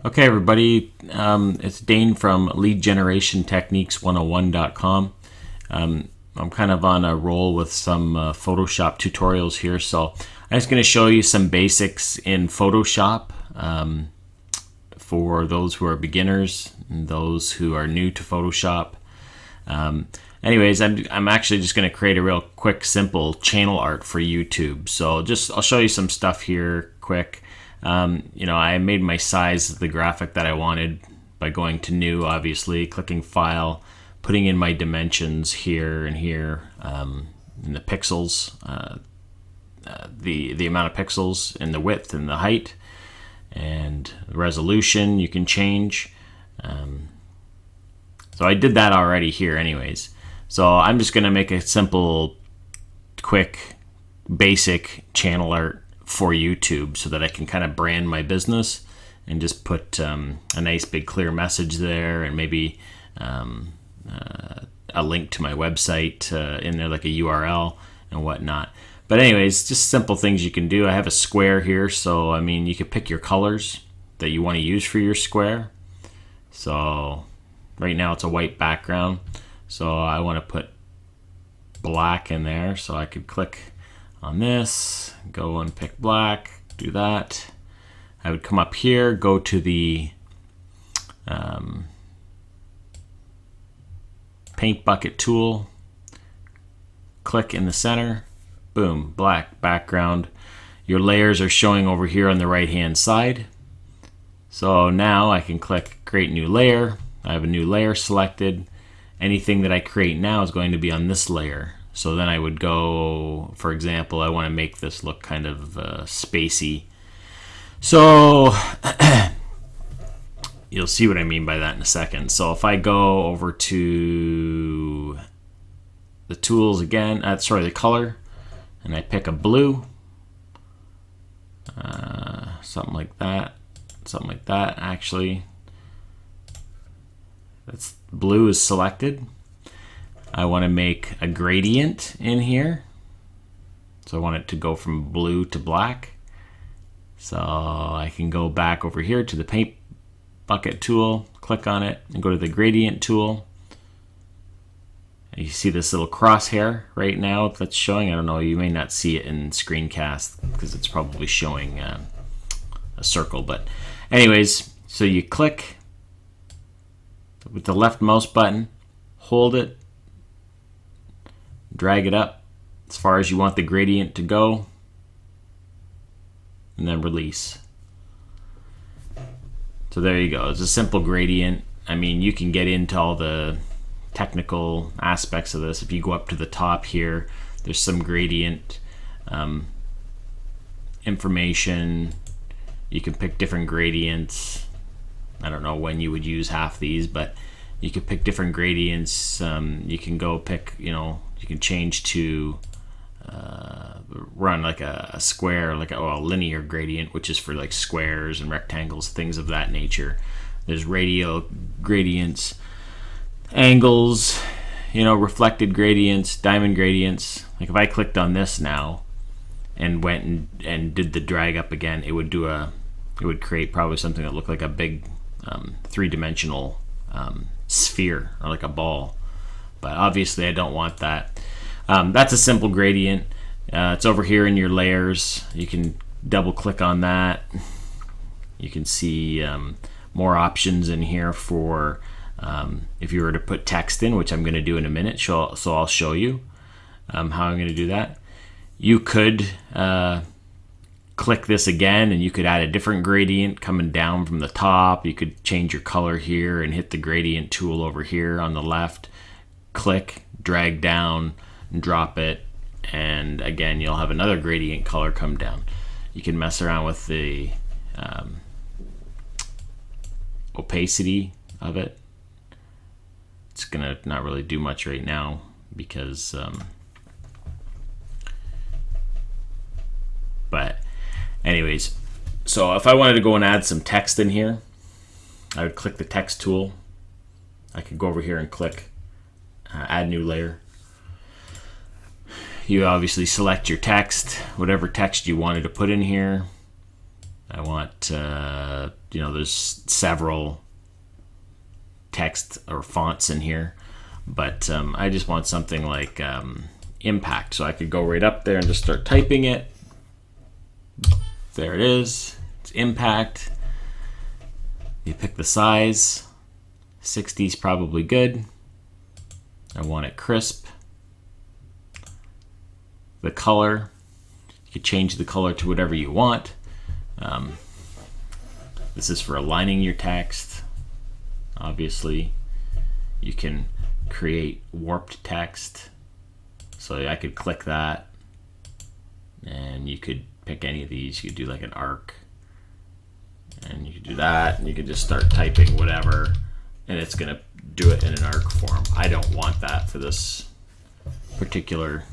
Okay, everybody, it's Dane from leadgenerationtechniques101.com. I'm kind of on a roll with some Photoshop tutorials here, so I'm just going to show you some basics in Photoshop for those who are beginners and those who are new to Photoshop. Anyways, I'm actually just going to create a real quick, simple channel art for YouTube. So I'll show you some stuff here quick. I made my size of the graphic that I wanted by going to new, obviously, clicking file, putting in my dimensions here and here, in the pixels, the amount of pixels and the width and the height, and the resolution you can change. So I did that already here anyways. So I'm just going to make a simple, quick, basic channel art for YouTube so that I can kind of brand my business and just put a nice big clear message there, and maybe a link to my website in there, like a URL and whatnot. But anyways, just simple things you can do. I have a square here, so I mean, you could pick your colors that you want to use for your square. So right now it's a white background, so I want to put black in there, so I could click on this, go and pick black, do that. I would come up here, go to the paint bucket tool, click in the center, boom, black background. Your layers are showing over here on the right hand side. So now I can click create new layer. I have a new layer selected. Anything that I create now is going to be on this layer. So then I would go, for example, I want to make this look kind of spacey. So you'll see what I mean by that in a second. So if I go over to the tools again, the color, and I pick a blue, something like that, actually. That's blue is selected. I want to make a gradient in here. So I want it to go from blue to black. So I can go back over here to the paint bucket tool, click on it, and go to the gradient tool. And you see this little crosshair right now that's showing. I don't know, you may not see it in screencast because it's probably showing a circle. But anyways, so you click with the left mouse button, hold it, drag it up as far as you want the gradient to go, and then release. So there you go. It's a simple gradient. I mean, you can get into all the technical aspects of this. If you go up to the top here, there's some gradient information. You can pick different gradients. I don't know when you would use half these, but you can pick different gradients. You can go pick, you can change to run like a square, like a linear gradient, which is for like squares and rectangles, things of that nature. There's radial gradients, angles, reflected gradients, diamond gradients. Like if I clicked on this now and went and did the drag up again, it would create probably something that looked like a big three-dimensional sphere, or like a ball. But obviously I don't want that. That's a simple gradient. It's over here in your layers. You can double click on that. You can see more options in here for if you were to put text in, which I'm going to do in a minute. So I'll show you how I'm going to do that. You could click this again, and you could add a different gradient coming down from the top. You could change your color here and hit the gradient tool over here on the left. Click, drag down, and drop it, and again you'll have another gradient color come down. You can mess around with the opacity of it. It's gonna not really do much right now because but anyways, so if I wanted to go and add some text in here, I would click the text tool. I could go over here and click add new layer. You obviously select your text, whatever text you wanted to put in here. I want, there's several text or fonts in here, but I just want something like impact. So I could go right up there and just start typing it. There it is. It's impact. You pick the size. 60 is probably good. I want it crisp. The color. You could change the color to whatever you want. This is for aligning your text. Obviously, you can create warped text. So I could click that, and you could pick any of these. You could do like an arc, and you could do that, and you could just start typing whatever, and it's gonna do it in an arc form. I don't want that for this particular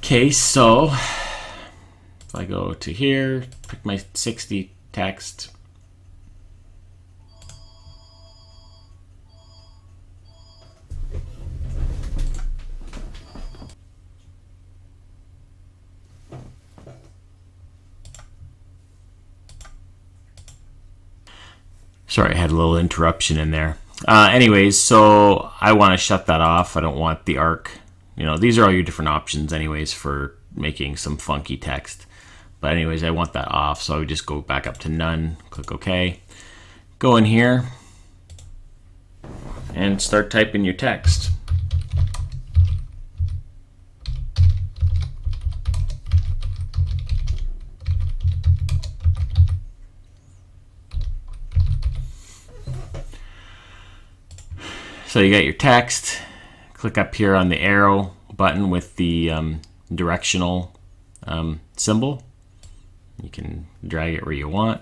case, so if I go to here, pick my 60 text, sorry, I had a little interruption in there. Anyways, so I want to shut that off. I don't want the arc. These are all your different options anyways for making some funky text. But anyways, I want that off, so I would just go back up to none, click OK. Go in here and start typing your text. So you got your text. Click up here on the arrow button with the directional symbol. You can drag it where you want.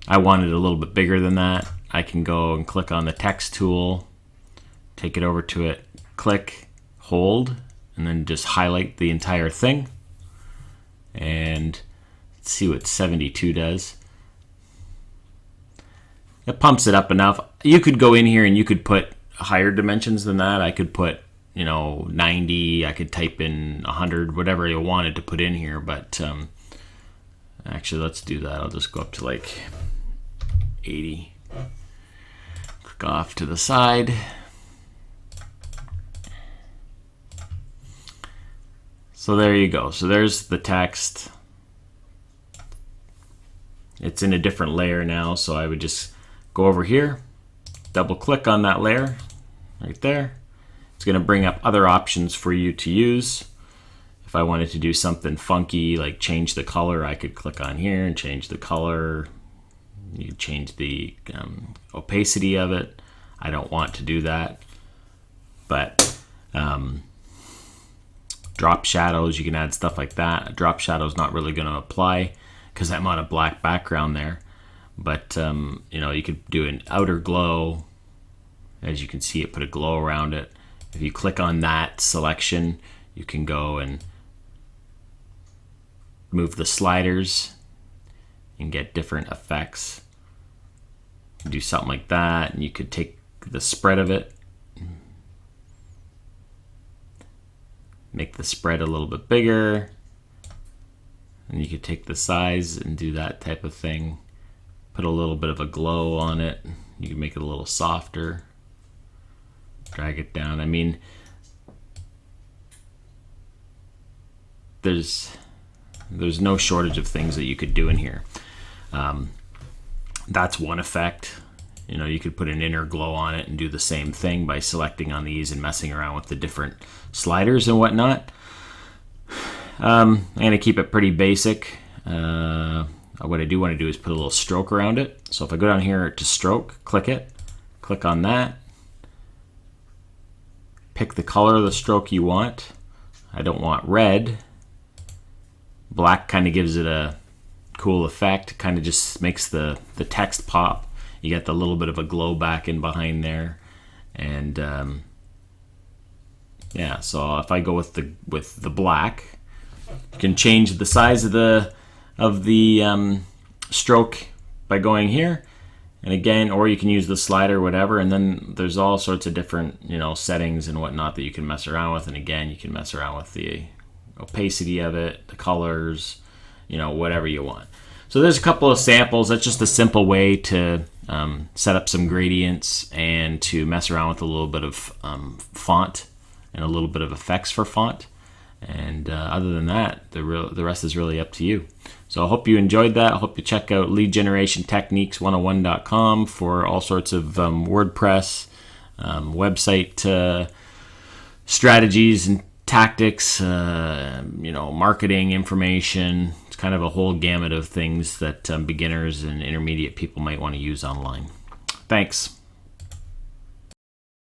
I want it a little bit bigger than that. I can go and click on the text tool, take it over to it, click, hold, and then just highlight the entire thing. And let's see what 72 does. It pumps it up enough. You could go in here and you could put higher dimensions than that. I could put 90. I could type in 100, whatever you wanted to put in here. But actually, let's do that. I'll just go up to like 80. Click off to the side. So there you go. So there's the text. It's in a different layer now, so I would just go over here, double click on that layer right there. It's going to bring up other options for you to use. If I wanted to do something funky like change the color, I could click on here and change the color. You could change the opacity of it. I don't want to do that, but drop shadows, you can add stuff like that. A drop shadow is not really going to apply because I'm on a black background there. But you could do an outer glow. As you can see, it put a glow around it. If you click on that selection, you can go and move the sliders and get different effects. Do something like that, and you could take the spread of it, make the spread a little bit bigger, and you could take the size and do that type of thing. Put a little bit of a glow on it. You can make it a little softer. Drag it down. I mean, there's no shortage of things that you could do in here. That's one effect. You could put an inner glow on it and do the same thing by selecting on these and messing around with the different sliders and whatnot. I'm going to keep it pretty basic. What I do want to do is put a little stroke around it. So if I go down here to stroke, click it, click on that, pick the color of the stroke you want. I don't want red. Black kind of gives it a cool effect, kind of just makes the text pop. You get the little bit of a glow back in behind there. And yeah, so if I go with the black, you can change the size of the stroke by going here, and again, or you can use the slider, whatever, and then there's all sorts of different settings and whatnot that you can mess around with. And again, you can mess around with the opacity of it, the colors. whatever you want. So there's a couple of samples. That's just a simple way to set up some gradients and to mess around with a little bit of font and a little bit of effects for font. And other than that, the rest is really up to you. So I hope you enjoyed that. I hope you check out leadgenerationtechniques101.com for all sorts of WordPress, website strategies and tactics, marketing information. It's kind of a whole gamut of things that beginners and intermediate people might want to use online. Thanks.